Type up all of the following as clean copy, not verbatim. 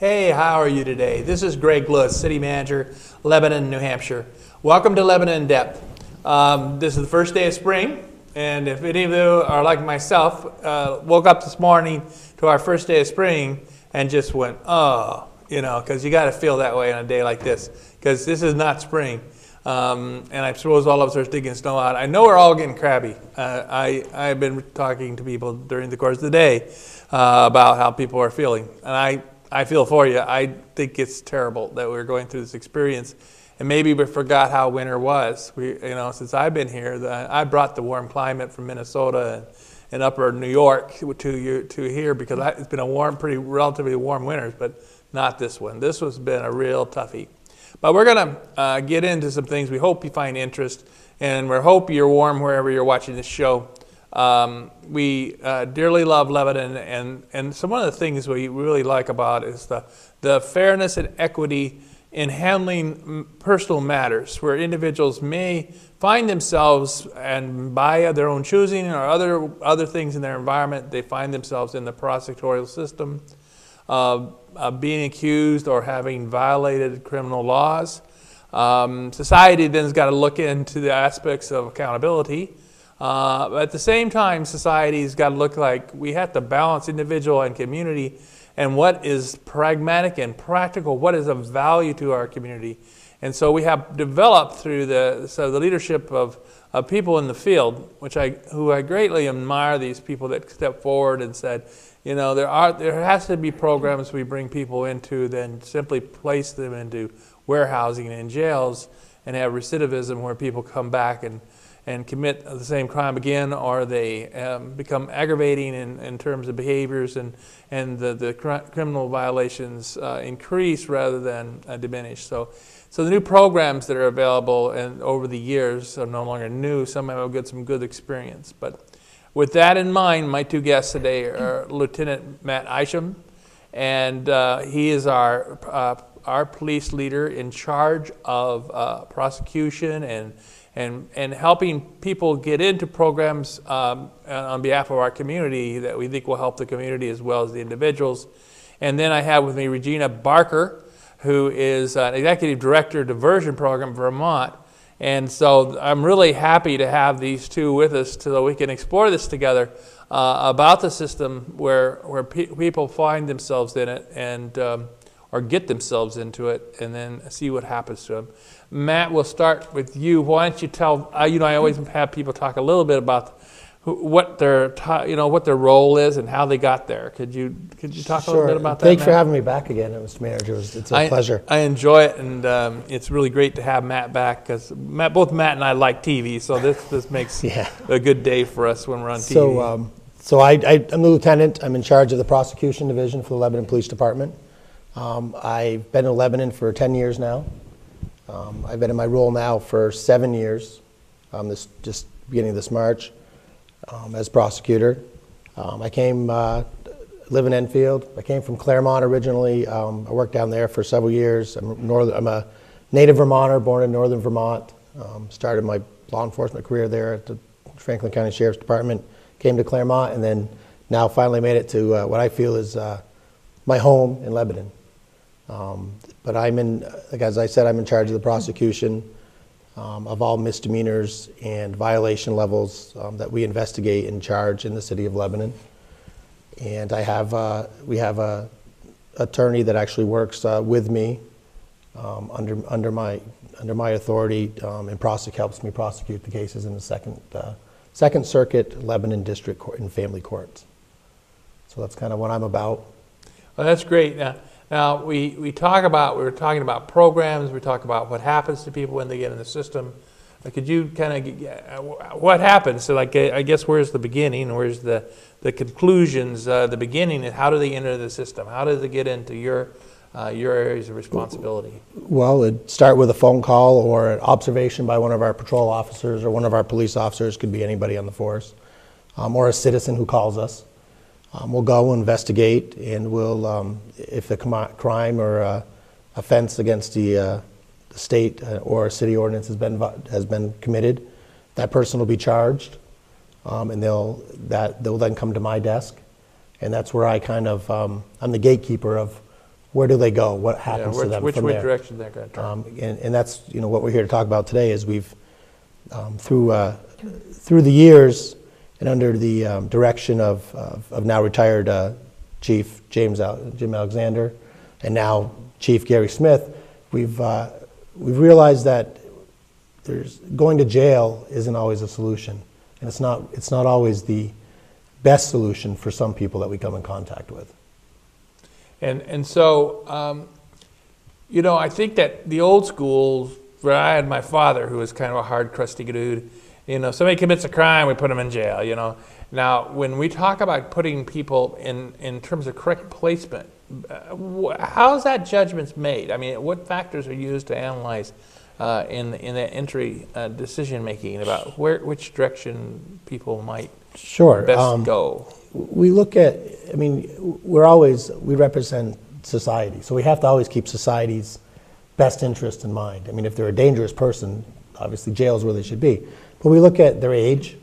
Hey, how are you today? This is Greg Lewis, City Manager, Lebanon, New Hampshire. Welcome to Lebanon in Depth. This is the first day of spring, and if any of you are like myself, woke up this morning to our first day of spring and just went, oh, because you got to feel that way on a day like this, because this is not spring. And I suppose all of us are digging snow out. I know we're all getting crabby. I've been talking to people during the course of the day about how people are feeling, and I feel for you. I think it's terrible that we're going through this experience, and maybe we forgot how winter was. Since I've been here, I brought the warm climate from Minnesota and upper New York to here because it's been a relatively warm winter, but not this one. This has been a real toughie. But we're going to get into some things we hope you find interest, and we hope you're warm wherever you're watching this show. We dearly love Lebanon, and one of the things we really like about is the fairness and equity in handling personal matters, where individuals may find themselves, and by their own choosing or other things in their environment, they find themselves in the prosecutorial system, being accused or having violated criminal laws. Society then has got to look into the aspects of accountability. But at the same time, society's got to look like we have to balance individual and community and what is pragmatic and practical, what is of value to our community. And so we have developed through the leadership of people in the field, who I greatly admire, these people that step forward and said, there has to be programs we bring people into, then simply place them into warehousing and jails and have recidivism where people come back and commit the same crime again, or they become aggravating in terms of behaviors, and the criminal violations increase rather than diminish. So the new programs that are available and over the years are no longer new. Some have got some good experience. But with that in mind, my two guests today are Lieutenant Matt Isham, and he is our police leader in charge of prosecution and helping people get into programs on behalf of our community that we think will help the community as well as the individuals. And then I have with me Regina Barker, who is an Executive Director of Diversion Program, Vermont. And so I'm really happy to have these two with us so that we can explore this together about the system where people find themselves in it and or get themselves into it, and then see what happens to them. Matt, we'll start with you. Why don't you tell? I always have people talk a little bit about what their role is and how they got there. Could you talk a little bit about that? Thanks for having me back again, Mr. Manager. It's a pleasure. I enjoy it, and it's really great to have Matt back because both Matt and I like TV, so this makes a good day for us when we're on TV. So I'm the lieutenant. I'm in charge of the prosecution division for the Lebanon Police Department. I've been in Lebanon for 10 years now. I've been in my role now for 7 years, just beginning this March, as prosecutor. I live in Enfield. I came from Claremont originally. I worked down there for several years. I'm a native Vermonter, born in northern Vermont. Started my law enforcement career there at the Franklin County Sheriff's Department. Came to Claremont, and then now finally made it to what I feel is my home in Lebanon. But as I said, I'm in charge of the prosecution of all misdemeanors and violation levels that we investigate and charge in the city of Lebanon. And we have a attorney that actually works with me under my authority and helps me prosecute the cases in the Second Circuit Lebanon District Court and Family Courts. So that's kind of what I'm about. Well, that's great. Now we were talking about programs. We talk about what happens to people when they get in the system. Could you kind of what happens? So, I guess where's the beginning? Where's the conclusions? The beginning is how do they enter the system? How does it get into your areas of responsibility? Well, it'd start with a phone call or an observation by one of our patrol officers or one of our police officers. Could be anybody on the force, or a citizen who calls us. We'll go investigate, and we'll, if the crime or offense against the state or city ordinance has been committed, that person will be charged, and they'll then come to my desk, and that's where I I'm the gatekeeper of where do they go? What Yeah, happens to them which from there? direction they're going to turn. And that's what we're here to talk about today. Is we've through the years and under the direction of now retired Chief Jim Alexander and now Chief Gary Smith, we've realized that going to jail isn't always a solution, and it's not always the best solution for some people that we come in contact with. And so, I think that the old school, where I had my father, who was kind of a hard, crusty dude, somebody commits a crime, we put them in jail, Now, when we talk about putting people in terms of correct placement, how's that judgment's made? I mean, what factors are used to analyze in that entry decision-making about which direction people might best go? We look at, we represent society, so we have to always keep society's best interest in mind. I mean, if they're a dangerous person, obviously jail is where they should be. But we look at their age.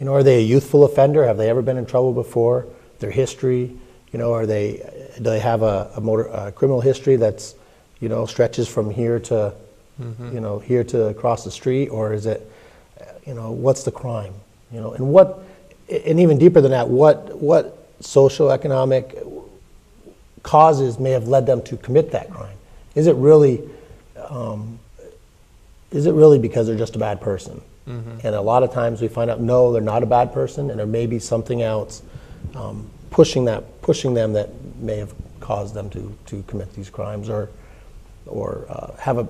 Are they a youthful offender? Have they ever been in trouble before? Their history. Do they have a criminal history that's, stretches from here to, here to across the street, or is it, what's the crime? And even deeper than that, what social economic causes may have led them to commit that crime? Is it really because they're just a bad person? Mm-hmm. And a lot of times we find out, no, they're not a bad person, and there may be something else pushing them that may have caused them to commit these crimes, or have a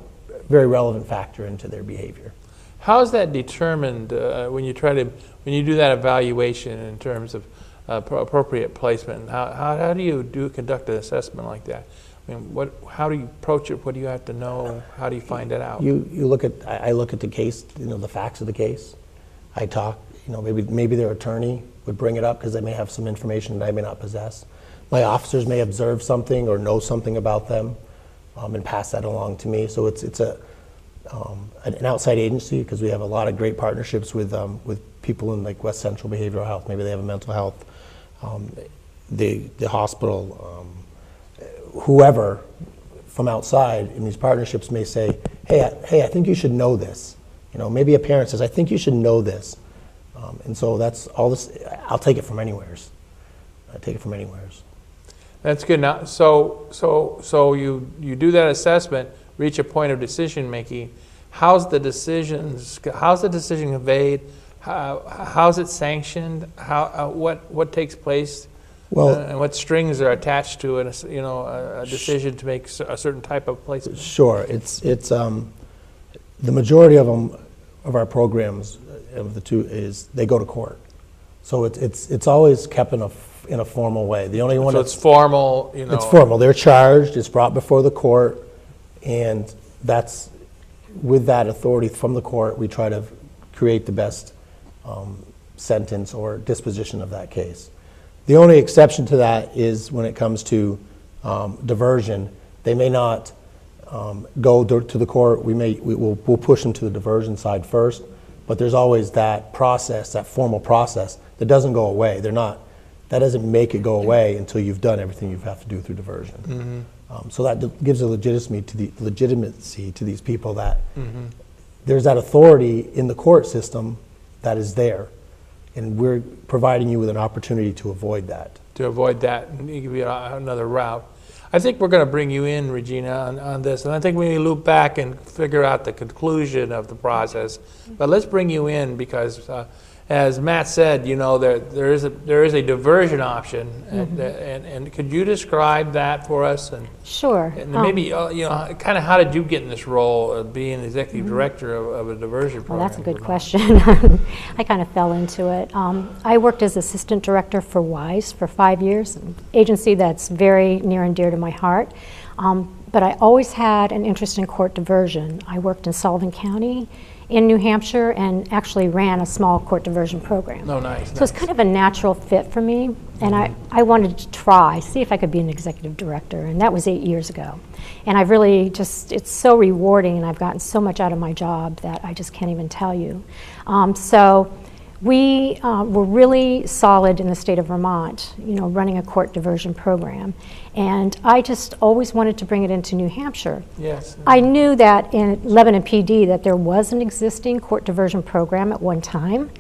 very relevant factor into their behavior. How is that determined when you do that evaluation in terms of appropriate placement? How do you conduct an assessment like that? I mean, how do you approach it? What do you have to know? How do you find it out? I look at the case, the facts of the case. I talk, maybe their attorney would bring it up because they may have some information that I may not possess. My officers may observe something or know something about them and pass that along to me. So it's an outside agency, because we have a lot of great partnerships with people in like West Central Behavioral Health. Maybe they have a mental health, the hospital, whoever from outside in these partnerships may say, hey, I think you should know this. Maybe a parent says, I think you should know this. And so that's all this, I'll take it from anywheres. That's good. Now, so you do that assessment, reach a point of decision making. How's the decision conveyed? How's it sanctioned? What takes place? And what strings are attached to it? A decision to make a certain type of placement. Sure, it's the majority of our programs of the two is they go to court, so it's always kept in a formal way. The only one so it's formal. It's formal. They're charged. It's brought before the court, and that's with that authority from the court. We try to create the best sentence or disposition of that case. The only exception to that is when it comes to diversion. They may not go to the court. We'll push them to the diversion side first, but there's always that process, that formal process that doesn't go away. That doesn't make it go away until you've done everything you have to do through diversion. Mm-hmm. So that gives a legitimacy to these people that mm-hmm. there's that authority in the court system that is there. And we're providing you with an opportunity to avoid that. And give you another route. I think we're going to bring you in, Regina, on this, and I think we need to loop back and figure out the conclusion of the process. But let's bring you in because, as Matt said, there is a diversion option, mm-hmm. and could you describe that for us? And sure. And maybe kind of how did you get in this role of being the executive director of a diversion program? Well, that's a good question. I kind of fell into it. I worked as assistant director for WISE for 5 years, an agency that's very near and dear to my heart. But I always had an interest in court diversion. I worked in Sullivan County in New Hampshire and actually ran a small court diversion program. Oh, nice. So it's kind of a natural fit for me, and I wanted to see if I could be an executive director, and that was 8 years ago. And I've really it's so rewarding, and I've gotten so much out of my job that I just can't even tell you. So We were really solid in the state of Vermont, running a court diversion program. And I just always wanted to bring it into New Hampshire. Yes. I knew that in Lebanon PD that there was an existing court diversion program at one time,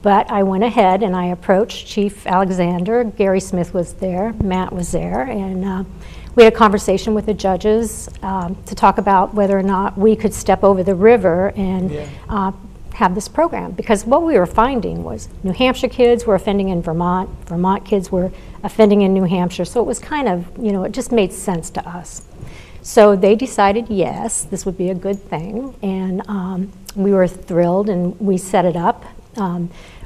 but I went ahead and I approached Chief Alexander. Gary Smith was there, Matt was there, and we had a conversation with the judges to talk about whether or not we could step over the river and have this program, because what we were finding was New Hampshire kids were offending in Vermont, Vermont kids were offending in New Hampshire, so it was kind of, it just made sense to us. So they decided, yes, this would be a good thing, and we were thrilled, and we set it up.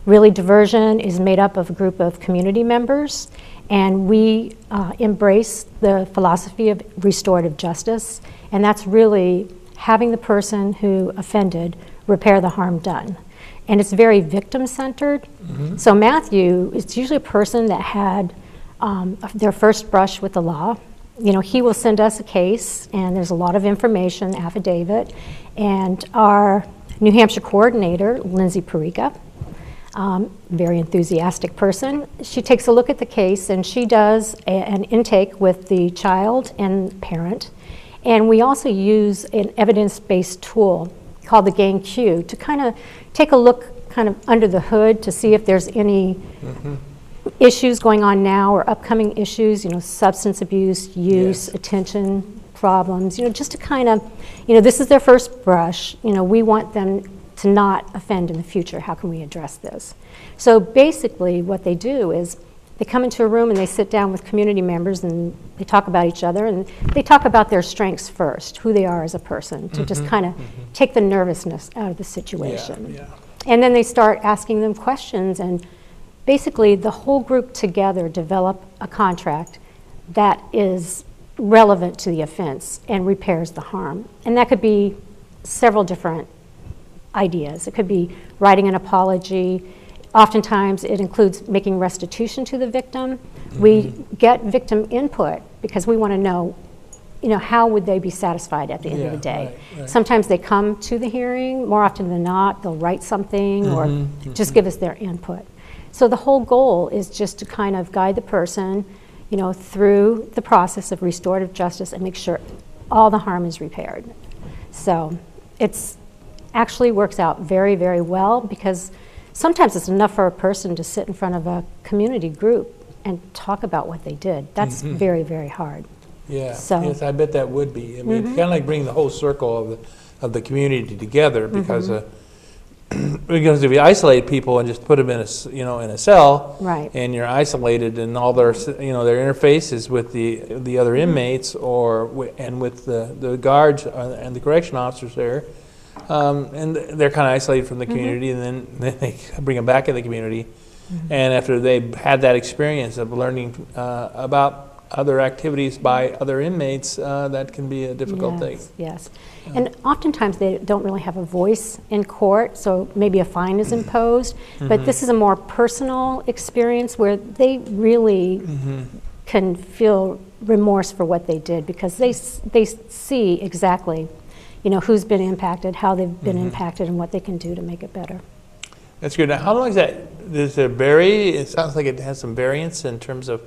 Really, diversion is made up of a group of community members, and we embrace the philosophy of restorative justice, and that's really having the person who offended repair the harm done. And it's very victim-centered. So Matthew, it's usually a person that had their first brush with the law. He will send us a case, and there's a lot of information, affidavit, and our New Hampshire coordinator, Lindsay Perica, very enthusiastic person, she takes a look at the case, and she does an intake with the child and parent. And we also use an evidence-based tool called the Gang Q to kind of take a look kind of under the hood to see if there's any issues going on now or upcoming issues, substance abuse, use, attention problems, just to kind of, this is their first brush, we want them to not offend in the future. How can we address this? So basically what they do is they come into a room and they sit down with community members and they talk about each other, and they talk about their strengths first, who they are as a person, to just kind of take the nervousness out of the situation. And then they start asking them questions, and basically the whole group together develop a contract that is relevant to the offense and repairs the harm. And that could be several different ideas. It could be writing an apology. Oftentimes it includes making restitution to the victim. We get victim input because we want to know, how would they be satisfied at the end of the day. Right. Sometimes they come to the hearing. More often than not, they'll write something or just give us their input. So the whole goal is just to kind of guide the person, through the process of restorative justice and make sure all the harm is repaired. So it's actually works out very, very well, because sometimes it's enough for a person to sit in front of a community group and talk about what they did. That's very, very hard. Yeah, So- yes, I bet that would be. I mean, it's kind of like bringing the whole circle of the community together, because because if you isolate people and just put them in a cell, Right. and you're isolated, and all their their interfaces with the other inmates and with the guards and the correction officers there. And they're kind of isolated from the community, and then they bring them back in the community. And after they've had that experience of learning about other activities by other inmates, that can be a difficult thing. Yes. And oftentimes they don't really have a voice in court, so maybe a fine is imposed. But this is a more personal experience where they really can feel remorse for what they did, because they see exactly who's been impacted, how they've been impacted, and what they can do to make it better. That's good. Now, how long is that? Does it vary? It sounds like it has some variance in terms of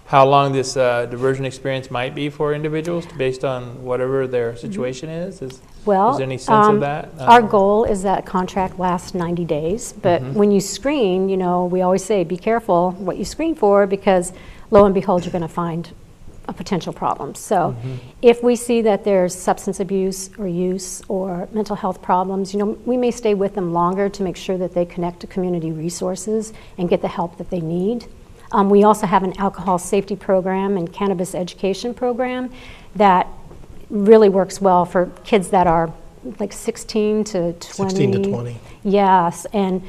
how long this diversion experience might be for individuals based on whatever their situation is? Is there any sense of that? Our goal is that contract lasts 90 days, but when you screen, we always say be careful what you screen for, because lo and behold, you're going to find a potential problem. So if we see that there's substance abuse or use or mental health problems, we may stay with them longer to make sure that they connect to community resources and get the help that they need. We also have an alcohol safety program and cannabis education program that really works well for kids that are like 16 to 20. 16 to 20. Yes, and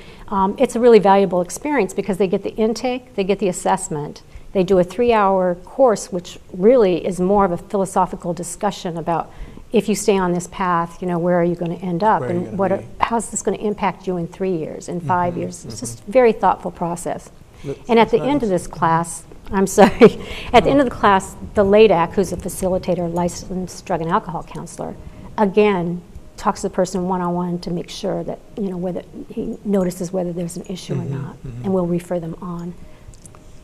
it's a really valuable experience because they get the intake, they get the assessment. They do a 3-hour course, which really is more of a philosophical discussion about if you stay on this path, where are you going to end up, and how's this going to impact you in 3 years, in 5 years. It's just a very thoughtful process. And at the end of this class, at the end of the class, the LADAC, who's a facilitator, licensed drug and alcohol counselor, again, talks to the person one-on-one to make sure that, whether he notices whether there's an issue or not, and we'll refer them on.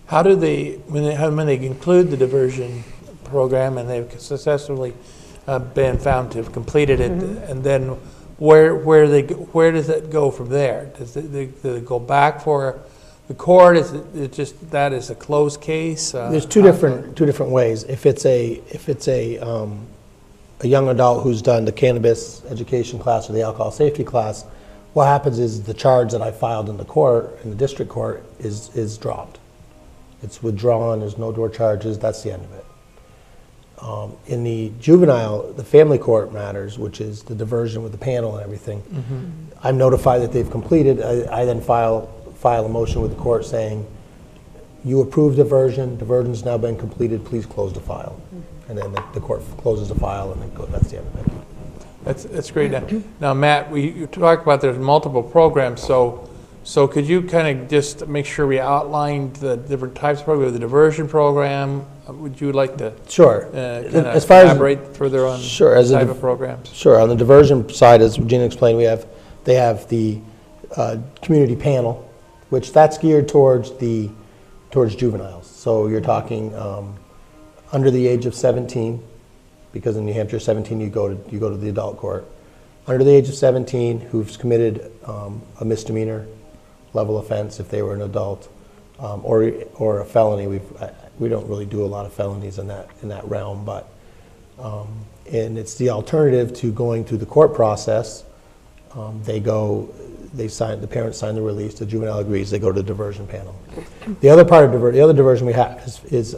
How do they, when they conclude the diversion program and they've successfully been found to have completed it, and then where does it go from there? Do they go back for the court? Is it just that is a closed case? There's two different ways. If it's a young adult who's done the cannabis education class or the alcohol safety class, what happens is the charge that I filed in the court, in the district court, is dropped. It's withdrawn. There's no door charges. That's the end of it. In the juvenile, the family court matters, which is the diversion with the panel and everything. I'm notified that they've completed. I then file a motion with the court saying, you approved diversion's now been completed, please close the file. And then the court closes the file, and then that's the end of it. That's great. Now, Matt, you talked about there's multiple programs, so could you kind of just make sure we outlined the different types of programs, the diversion program? Would you like to as far elaborate further on the type of programs? Sure. On the diversion side, as Regina explained, they have the community panel, which that's geared towards juveniles. So you're talking under the age of 17, because in New Hampshire, 17 you go to the adult court. Under the age of 17, who's committed a misdemeanor level offense if they were an adult, or a felony. We don't really do a lot of felonies in that realm, but and it's the alternative to going through the court process. The parents sign the release, the juvenile agrees, they go to the diversion panel. The other diversion we have is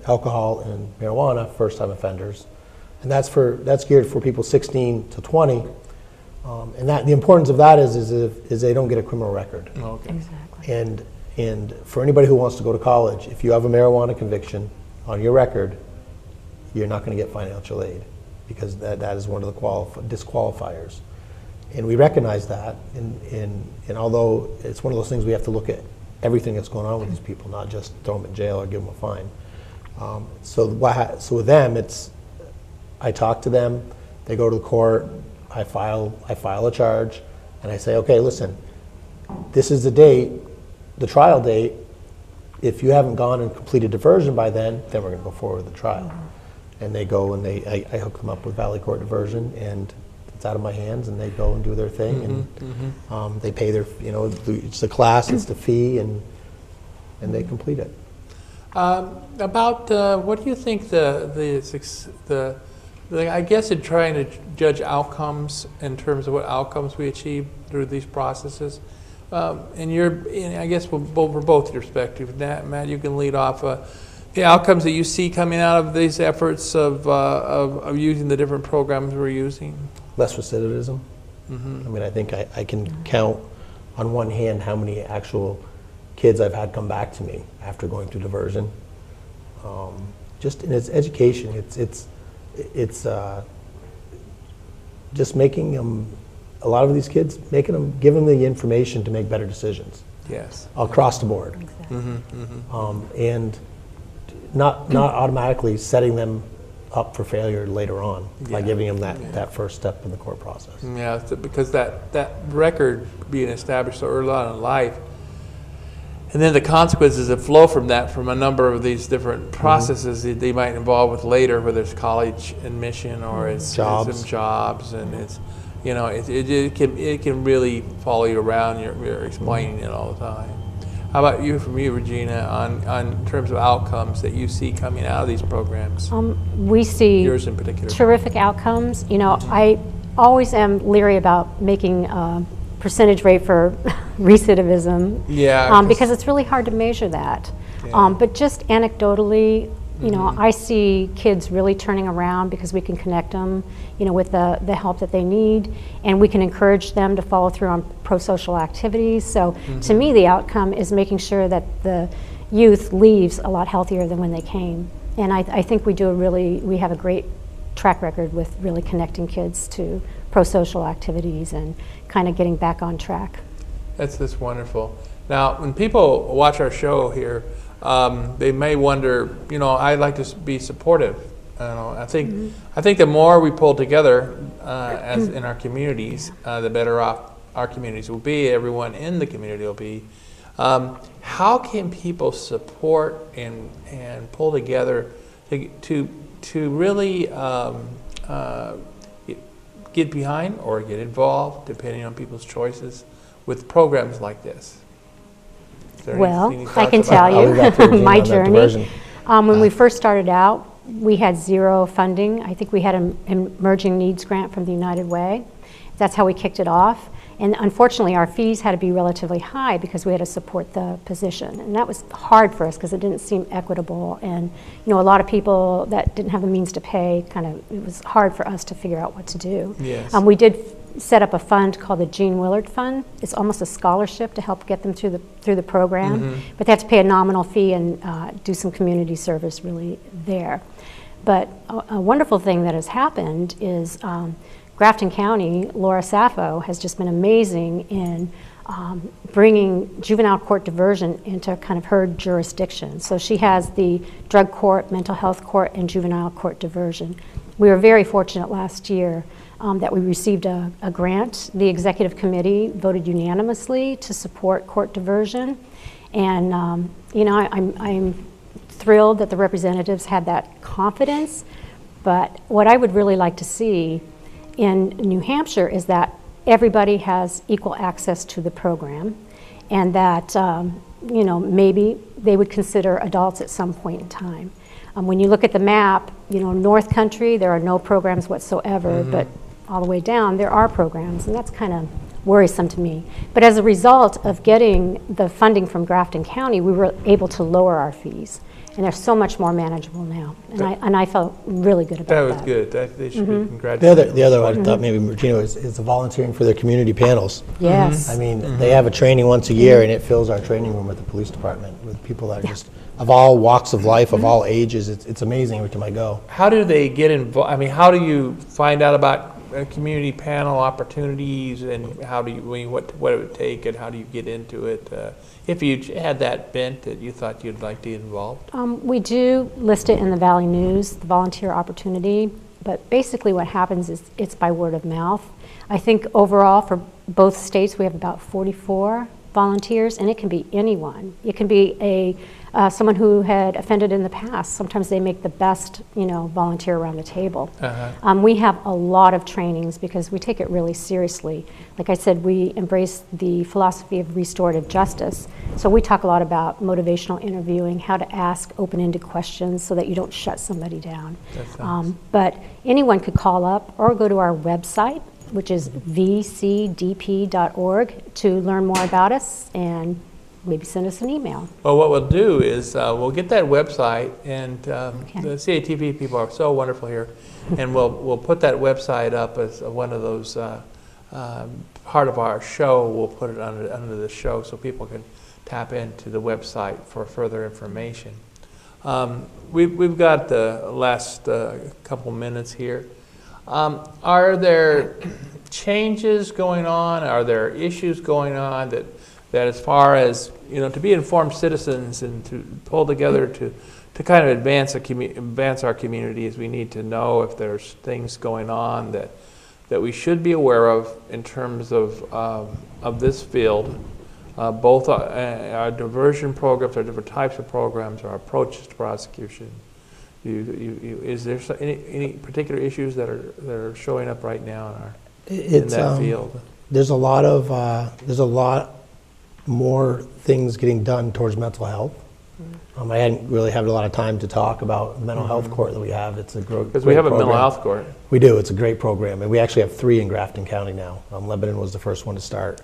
alcohol and marijuana, first-time offenders, and that's geared for people 16 to 20. And the importance of that is they don't get a criminal record. Okay. Exactly. And for anybody who wants to go to college, if you have a marijuana conviction on your record, you're not going to get financial aid, because that is one of the disqualifiers. And we recognize that, and although it's one of those things we have to look at everything that's going on with these people, not just throw them in jail or give them a fine. So with them, I talk to them, they go to the court, I file a charge, and I say, okay, listen, this is the date, the trial date. If you haven't gone and completed diversion by then we're going to go forward with the trial. And they go and I hook them up with Valley Court Diversion, and it's out of my hands, and they go and do their thing, and they pay their, it's the class, it's the fee, and they complete it. About what do you think I guess in trying to judge outcomes in terms of what outcomes we achieve through these processes, I guess for both your perspectives, Matt, you can lead off the outcomes that you see coming out of these efforts of using the different programs we're using. Less recidivism. I mean, I think I can count on one hand how many actual kids I've had come back to me after going through diversion. Just in its education, it's just making them, a lot of these kids, give them the information to make better decisions. Yes. Across the board. Exactly. And not automatically setting them up for failure later on by giving them that first step in the court process. Yeah, because that record being established so early on in life, and then the consequences that flow from that, from a number of these different processes that they might involve with later, whether it's college admission or it's jobs, and it's, it can really follow you around. You're explaining it all the time. How about from you, Regina, on terms of outcomes that you see coming out of these programs? We see yours in particular. Terrific outcomes. I always am leery about making percentage rate for recidivism, because it's really hard to measure that. But just anecdotally, I see kids really turning around because we can connect them, with the help that they need, and we can encourage them to follow through on pro-social activities. So to me, the outcome is making sure that the youth leaves a lot healthier than when they came. And I think we have a great track record with really connecting kids to pro-social activities and kind of getting back on track. That's wonderful. Now, when people watch our show here, they may wonder, I'd like to be supportive I think the more we pull together as in our communities, the better off our communities will be. Everyone in the community will be. How can people support and pull together to really get behind or get involved, depending on people's choices, with programs like this? Well, I can tell you my journey. When we first started out, we had zero funding. I think we had an emerging needs grant from the United Way. That's how we kicked it off. And unfortunately, our fees had to be relatively high because we had to support the position. And that was hard for us because it didn't seem equitable. And a lot of people that didn't have the means to pay, it was hard for us to figure out what to do. Yes. We did set up a fund called the Gene Willard Fund. It's almost a scholarship to help get them through the program, but they have to pay a nominal fee and do some community service really there. But a wonderful thing that has happened is Grafton County, Laura Sappho, has just been amazing in bringing juvenile court diversion into kind of her jurisdiction. So she has the drug court, mental health court, and juvenile court diversion. We were very fortunate last year that we received a grant. The executive committee voted unanimously to support court diversion. And I'm thrilled that the representatives had that confidence. But what I would really like to see in New Hampshire is that everybody has equal access to the program, and that maybe they would consider adults at some point in time. When you look at the map, North Country, there are no programs whatsoever, but all the way down, there are programs, and that's kind of worrisome to me. But as a result of getting the funding from Grafton County, we were able to lower our fees, and they're so much more manageable now. And I felt really good about that. That was good. They should be congratulated. The other I thought maybe Regina is the volunteering for their community panels. Yes. I mean, they have a training once a year, and it fills our training room at the police department with people that are just of all walks of life, of all ages. It's amazing every time I go. How do they get involved? I mean, how do you find out about community panel opportunities, and how do you, what it would take, and how do you get into it? If you had that bent that you thought you'd like to get involved? We do list it in the Valley News, the volunteer opportunity, but basically what happens is it's by word of mouth. I think overall for both states we have about 44 volunteers, and it can be anyone. It can be someone who had offended in the past. Sometimes they make the best, volunteer around the table. We have a lot of trainings because we take it really seriously. Like I said, we embrace the philosophy of restorative justice. So we talk a lot about motivational interviewing, how to ask open-ended questions so that you don't shut somebody down. But anyone could call up or go to our website, which is vcdp.org, to learn more about us and maybe send us an email. Well, what we'll do is we'll get that website, and the CATV people are so wonderful here, and we'll put that website up as one of those part of our show. We'll put it under the show so people can tap into the website for further information. We've got the last couple minutes here. Are there changes going on? Are there issues going on that as far as, to be informed citizens and to pull together to kind of advance our communities, we need to know if there's things going on that we should be aware of in terms of this field, both our diversion programs, our different types of programs, our approaches to prosecution. Is there any particular issues that are showing up right now in that field? There's a lot more things getting done towards mental health. I hadn't really had a lot of time to talk about the mental health court that we have. It's a great because we have program. A mental health court. We do. It's a great program, and we actually have 3 in Grafton County now. Lebanon was the first one to start.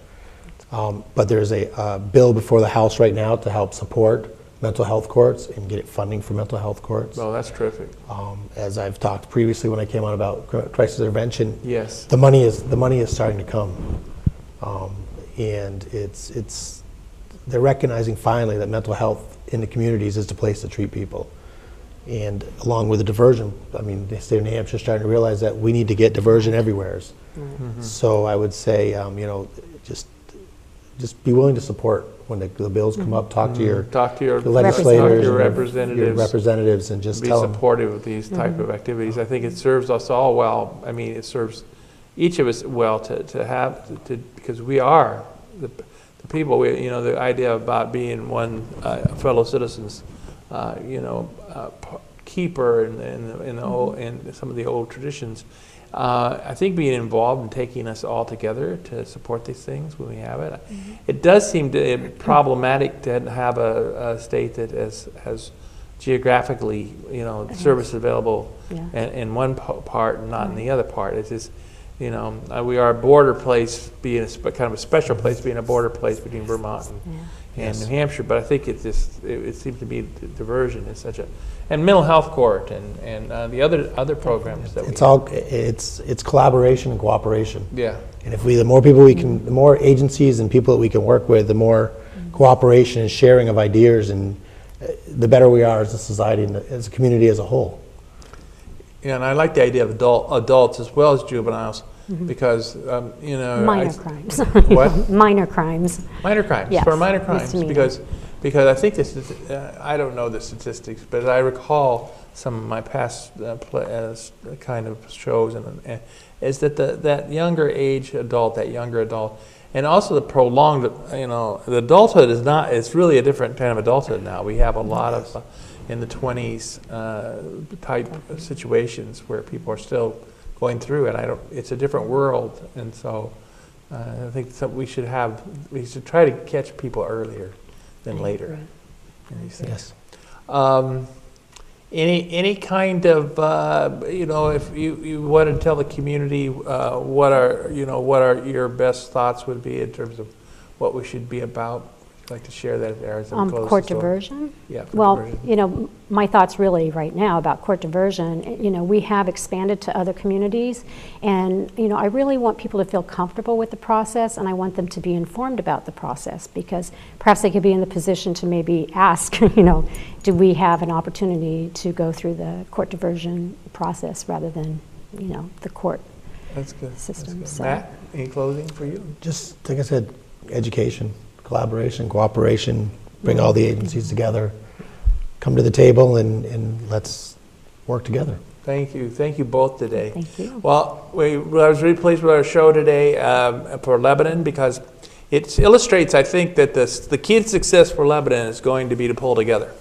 But there's a bill before the House right now to help support mental health courts and get funding for mental health courts. Oh, that's terrific. As I've talked previously when I came on about crisis intervention, yes, the money is starting to come, and they're recognizing finally that mental health in the communities is the place to treat people. And along with the diversion, the state of New Hampshire is starting to realize that we need to get diversion everywhere. So I would say, just just be willing to support when the bills come up. Talk to your talk legislators, to your your representatives, and just be tell them. supportive of these type of activities. I think it serves us all well. I mean, it serves each of us well because we are the people. The idea about being one fellow citizens, keeper in some of the old traditions. I think being involved and taking us all together to support these things when we have it. It does seem problematic to have a state that has geographically, service available in one part and not in the other part. It's just, we are a border place, being kind of a special place, being a border place between Vermont and New Hampshire. But I think it seems to be diversion is such and mental health court and the other programs that it's collaboration and cooperation. Yeah. And if the more people the more agencies and people that we can work with, the more cooperation and sharing of ideas, and the better we are as a society and as a community as a whole. Yeah, and I like the idea of adults as well as juveniles, because minor crimes. What? Minor crimes. Minor crimes. Yes, For minor crimes, misdemeanor. because I think this is I don't know the statistics, but I recall some of my past kind of shows, and is that that younger age adult, that younger adult, and also the prolonged, the adulthood is not. It's really a different kind of adulthood now. We have a lot of in the 20s type situations where people are still going through it. It's a different world, and so I think we should try to catch people earlier than later. Yes. Any kind of if you want to tell the community what are your best thoughts would be in terms of what we should be about. I'd like to share that there as a Court diversion? Yeah. Well, my thoughts really right now about court diversion, we have expanded to other communities, and, I really want people to feel comfortable with the process, and I want them to be informed about the process, because perhaps they could be in the position to maybe ask, do we have an opportunity to go through the court diversion process rather than, the court system. That's good. Matt, any closing for you? Just, like I said, education. Collaboration, cooperation, bring all the agencies together, come to the table, and let's work together. Thank you both today. Thank you. Well, I was really pleased with our show today for Lebanon, because it illustrates, I think, that the key to success for Lebanon is going to be to pull together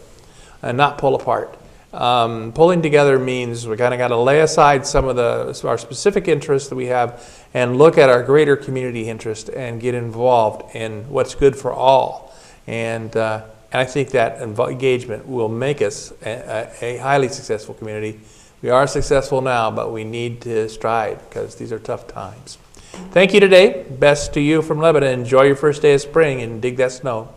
and not pull apart. Pulling together means we kind of got to lay aside some of our specific interests that we have and look at our greater community interest and get involved in what's good for all. And I think that engagement will make us a highly successful community. We are successful now, but we need to strive because these are tough times. Thank you today. Best to you from Lebanon. Enjoy your first day of spring and dig that snow.